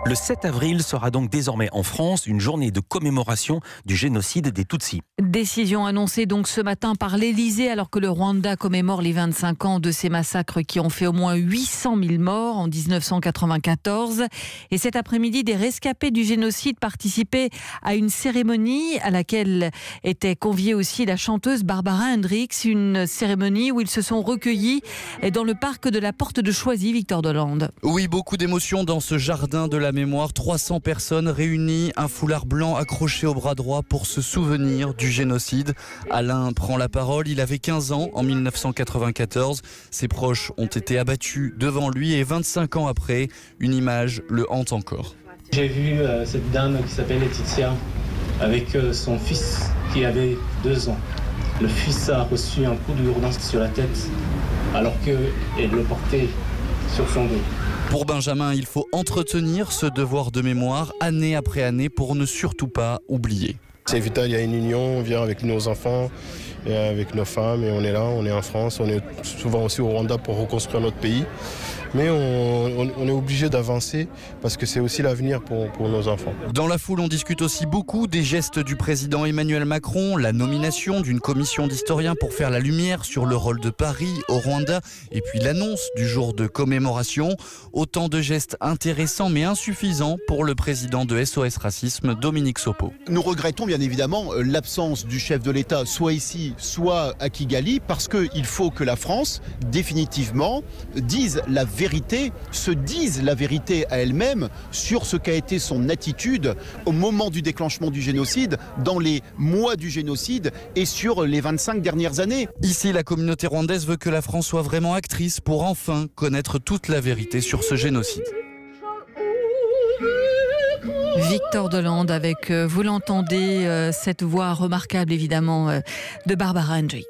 Le 7 avril sera donc désormais en France une journée de commémoration du génocide des Tutsis. Décision annoncée donc ce matin par l'Élysée alors que le Rwanda commémore les 25 ans de ces massacres qui ont fait au moins 800 000 morts en 1994. Et cet après-midi, des rescapés du génocide participaient à une cérémonie à laquelle était conviée aussi la chanteuse Barbara Hendricks. Une cérémonie où ils se sont recueillis dans le parc de la Porte de Choisy, Victor Delande. Oui, beaucoup d'émotions dans ce jardin de la mémoire. 300 personnes réunies, un foulard blanc accroché au bras droit pour se souvenir du génocide. Alain prend la parole. Il avait 15 ans en 1994. Ses proches ont été abattus devant lui et 25 ans après, une image le hante encore. J'ai vu cette dame qui s'appelle Laetitia avec son fils qui avait 2 ans. Le fils a reçu un coup de gourdin sur la tête alors qu'elle le portait sur son dos. Pour Benjamin, il faut entretenir ce devoir de mémoire année après année pour ne surtout pas oublier. C'est vital, il y a une union, on vient avec nos enfants et avec nos femmes et on est là, on est en France, on est souvent aussi au Rwanda pour reconstruire notre pays. Mais on est obligé d'avancer parce que c'est aussi l'avenir pour nos enfants. Dans la foule, on discute aussi beaucoup des gestes du président Emmanuel Macron, la nomination d'une commission d'historiens pour faire la lumière sur le rôle de Paris au Rwanda et puis l'annonce du jour de commémoration. Autant de gestes intéressants mais insuffisants pour le président de SOS Racisme, Dominique Sopo. Nous regrettons bien évidemment l'absence du chef de l'État, soit ici, soit à Kigali, parce qu'il faut que la France, définitivement, se dise la vérité à elle-même sur ce qu'a été son attitude au moment du déclenchement du génocide, dans les mois du génocide et sur les 25 dernières années. Ici, la communauté rwandaise veut que la France soit vraiment actrice pour enfin connaître toute la vérité sur ce génocide. Victor Delande avec, vous l'entendez, cette voix remarquable évidemment de Barbara Hendricks.